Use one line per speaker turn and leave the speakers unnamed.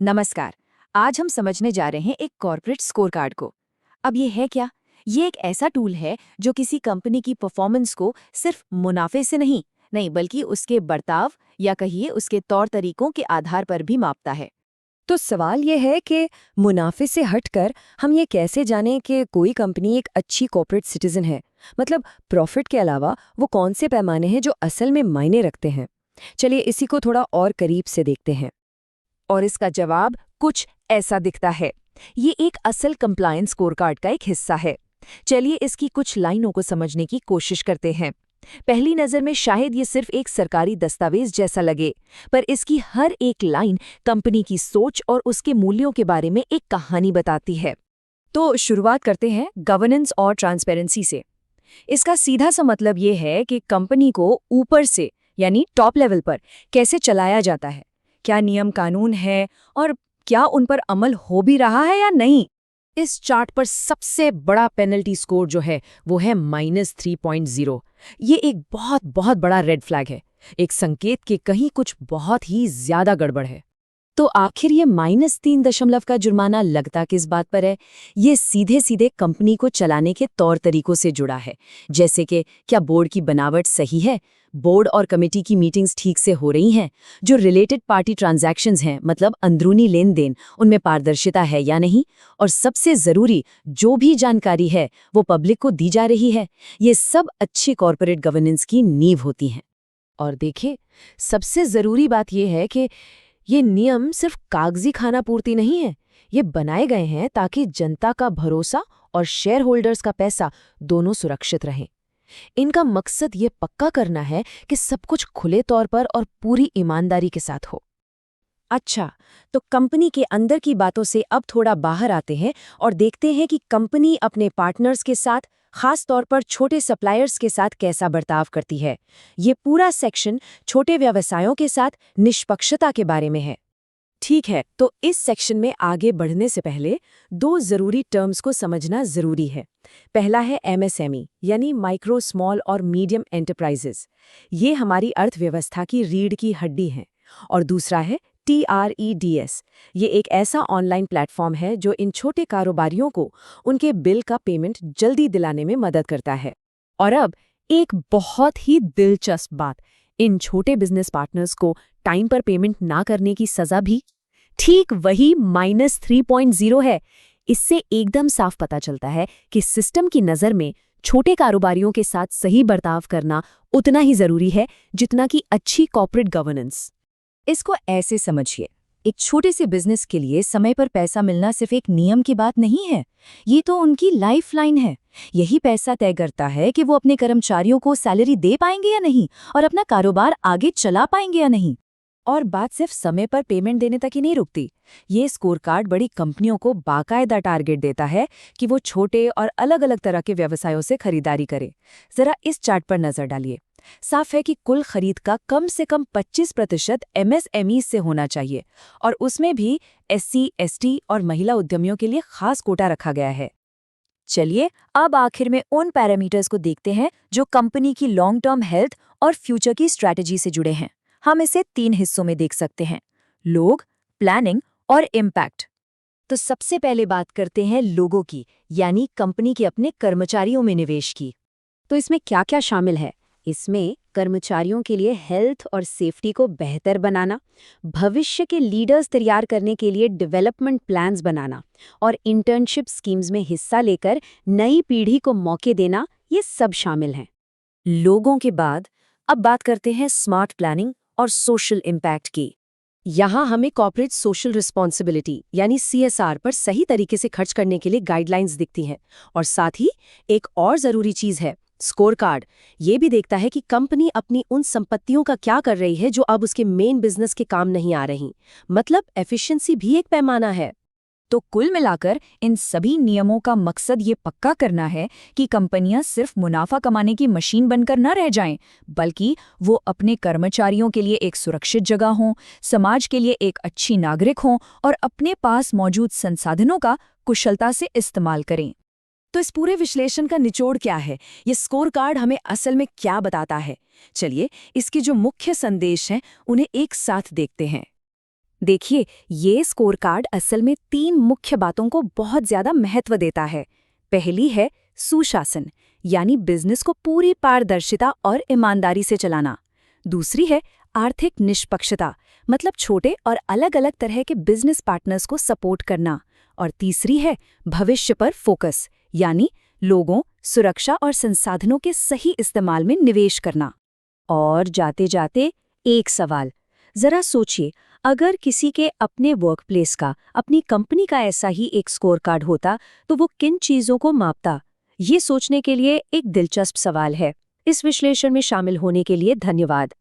नमस्कार। आज हम समझने जा रहे हैं एक कॉर्पोरेट स्कोरकार्ड को। अब ये है क्या? ये एक ऐसा टूल है जो किसी कंपनी की परफॉर्मेंस को सिर्फ मुनाफे से नहीं नहीं बल्कि उसके बर्ताव या कहिए उसके तौर तरीकों के आधार पर भी मापता है।
तो सवाल ये है कि मुनाफे से हटकर हम ये कैसे जानें कि कोई कंपनी एक अच्छी कॉर्पोरेट सिटीजन है। मतलब प्रॉफिट के अलावा वो कौन से पैमाने हैं जो असल में मायने रखते हैं। चलिए इसी को थोड़ा और करीब से देखते हैं।
और इसका जवाब कुछ ऐसा दिखता है। ये एक असल कंप्लायंस स्कोरकार्ड का एक हिस्सा है। चलिए इसकी कुछ लाइनों को समझने की कोशिश करते हैं। पहली नज़र में शायद ये सिर्फ एक सरकारी दस्तावेज जैसा लगे, पर इसकी हर एक लाइन कंपनी की सोच और उसके मूल्यों के बारे में एक कहानी बताती है।
तो शुरुआत करते हैं गवर्नेंस और ट्रांसपेरेंसी से। इसका सीधा सा मतलब ये है कि कंपनी को ऊपर से यानी टॉप लेवल पर कैसे चलाया जाता है, क्या नियम कानून है और क्या उन पर अमल हो भी रहा है या नहीं। इस चार्ट पर सबसे बड़ा पेनल्टी स्कोर जो है वो है -3.0। ये एक बहुत बहुत बड़ा रेड फ्लैग है, एक संकेत कि कहीं कुछ बहुत ही ज्यादा गड़बड़ है। तो आखिर ये -3 का जुर्माना लगता किस बात पर है? ये सीधे सीधे कंपनी को चलाने के तौर तरीकों से जुड़ा है। जैसे कि क्या बोर्ड की बनावट सही है, बोर्ड और कमेटी की मीटिंग्स ठीक से हो रही हैं, जो रिलेटेड पार्टी ट्रांजैक्शंस हैं मतलब अंदरूनी लेन देन उनमें पारदर्शिता है या नहीं, और सबसे ज़रूरी जो भी जानकारी है वो पब्लिक को दी जा रही है। ये सब अच्छी कॉरपोरेट गवर्नेंस की नींव होती हैं।
और देखिए, सबसे ज़रूरी बात यह है कि ये नियम सिर्फ कागजी खाना पूर्ति नहीं है। ये बनाए गए हैं ताकि जनता का भरोसा और शेयर होल्डर्स का पैसा दोनों सुरक्षित रहें। इनका मकसद ये पक्का करना है कि सब कुछ खुले तौर पर और पूरी ईमानदारी के साथ हो।
अच्छा, तो कंपनी के अंदर की बातों से अब थोड़ा बाहर आते हैं और देखते हैं कि कंपनी अपने पार्टनर्स के साथ, खास तौर पर छोटे सप्लायर्स के साथ कैसा बर्ताव करती है। ये पूरा सेक्शन छोटे व्यवसायों के साथ निष्पक्षता के बारे में है। ठीक है, तो इस सेक्शन में आगे बढ़ने से पहले दो ज़रूरी टर्म्स को समझना ज़रूरी है। पहला है एमएसएमई यानी माइक्रो, स्मॉल और मीडियम एंटरप्राइजेस। ये हमारी अर्थव्यवस्था की रीढ़ की हड्डी हैं। और दूसरा है TREDS। ये एक ऐसा ऑनलाइन प्लेटफॉर्म है जो इन छोटे कारोबारियों को उनके बिल का पेमेंट जल्दी दिलाने में मदद करता है। और अब एक बहुत ही दिलचस्प बात, इन छोटे बिजनेस पार्टनर्स को टाइम पर पेमेंट ना करने की सजा भी ठीक वही -3.0 है। इससे एकदम साफ पता चलता है कि सिस्टम की नज़र में छोटे कारोबारियों के साथ सही बर्ताव करना उतना ही जरूरी है जितना कि अच्छी कॉर्पोरेट गवर्नेंस।
इसको ऐसे समझिए, एक छोटे से बिजनेस के लिए समय पर पैसा मिलना सिर्फ एक नियम की बात नहीं है। ये तो उनकी लाइफलाइन है। यही पैसा तय करता है कि वो अपने कर्मचारियों को सैलरी दे पाएंगे या नहीं और अपना कारोबार आगे चला पाएंगे या नहीं। और बात सिर्फ समय पर पेमेंट देने तक ही नहीं रुकती। ये स्कोरकार्ड बड़ी कंपनियों को बाकायदा टारगेट देता है कि वो छोटे और अलग अलग तरह के व्यवसायों से खरीदारी करें। जरा इस चार्ट पर नजर डालिए। साफ है कि कुल खरीद का कम से कम 25% MSME से होना चाहिए, और उसमें भी SC, ST और महिला उद्यमियों के लिए खास कोटा रखा गया है। चलिए अब आखिर में उन पैरामीटर्स को देखते हैं जो कंपनी की लॉन्ग टर्म हेल्थ और फ्यूचर की स्ट्रैटेजी से जुड़े हैं। हम इसे 3 हिस्सों में देख सकते हैं: लोग, प्लानिंग और इम्पैक्ट। तो सबसे पहले बात करते हैं लोगों की, यानी कंपनी के अपने कर्मचारियों में निवेश की।
तो इसमें क्या क्या शामिल है? इसमें कर्मचारियों के लिए हेल्थ और सेफ्टी को बेहतर बनाना, भविष्य के लीडर्स तैयार करने के लिए डेवलपमेंट प्लान्स बनाना और इंटर्नशिप स्कीम्स में हिस्सा लेकर नई पीढ़ी को मौके देना, ये सब शामिल हैं।
लोगों के बाद अब बात करते हैं स्मार्ट प्लानिंग और सोशल इम्पैक्ट की।
यहाँ हमें कॉर्पोरेट सोशल रिस्पॉन्सिबिलिटी यानी CSR पर सही तरीके से खर्च करने के लिए गाइडलाइंस दिखती हैं। और साथ ही एक और ज़रूरी चीज़ है स्कोर कार्ड। ये भी देखता है कि कंपनी अपनी उन संपत्तियों का क्या कर रही है जो अब उसके मेन बिजनेस के काम नहीं आ रही। मतलब एफिशिएंसी भी एक पैमाना है।
तो कुल मिलाकर इन सभी नियमों का मकसद ये पक्का करना है कि कंपनियां सिर्फ मुनाफा कमाने की मशीन बनकर न रह जाएं, बल्कि वो अपने कर्मचारियों के लिए एक सुरक्षित जगह हों, समाज के लिए एक अच्छी नागरिक हों और अपने पास मौजूद संसाधनों का कुशलता से इस्तेमाल करें। तो इस पूरे विश्लेषण का निचोड़ क्या है? ये स्कोर कार्ड हमें असल में क्या बताता है? चलिए इसके जो मुख्य संदेश हैं उन्हें एक साथ देखते हैं।
देखिए, ये स्कोर कार्ड असल में 3 मुख्य बातों को बहुत ज्यादा महत्व देता है। पहली है सुशासन, यानी बिजनेस को पूरी पारदर्शिता और ईमानदारी से चलाना। दूसरी है आर्थिक निष्पक्षता, मतलब छोटे और अलग-अलग तरह के बिजनेस पार्टनर्स को सपोर्ट करना। और तीसरी है भविष्य पर फोकस, यानी लोगों, सुरक्षा और संसाधनों के सही इस्तेमाल में निवेश करना। और जाते जाते एक सवाल, जरा सोचिए, अगर किसी के अपने वर्कप्लेस का, अपनी कंपनी का ऐसा ही एक स्कोर कार्ड होता तो वो किन चीजों को मापता? ये सोचने के लिए एक दिलचस्प सवाल है। इस विश्लेषण में शामिल होने के लिए धन्यवाद।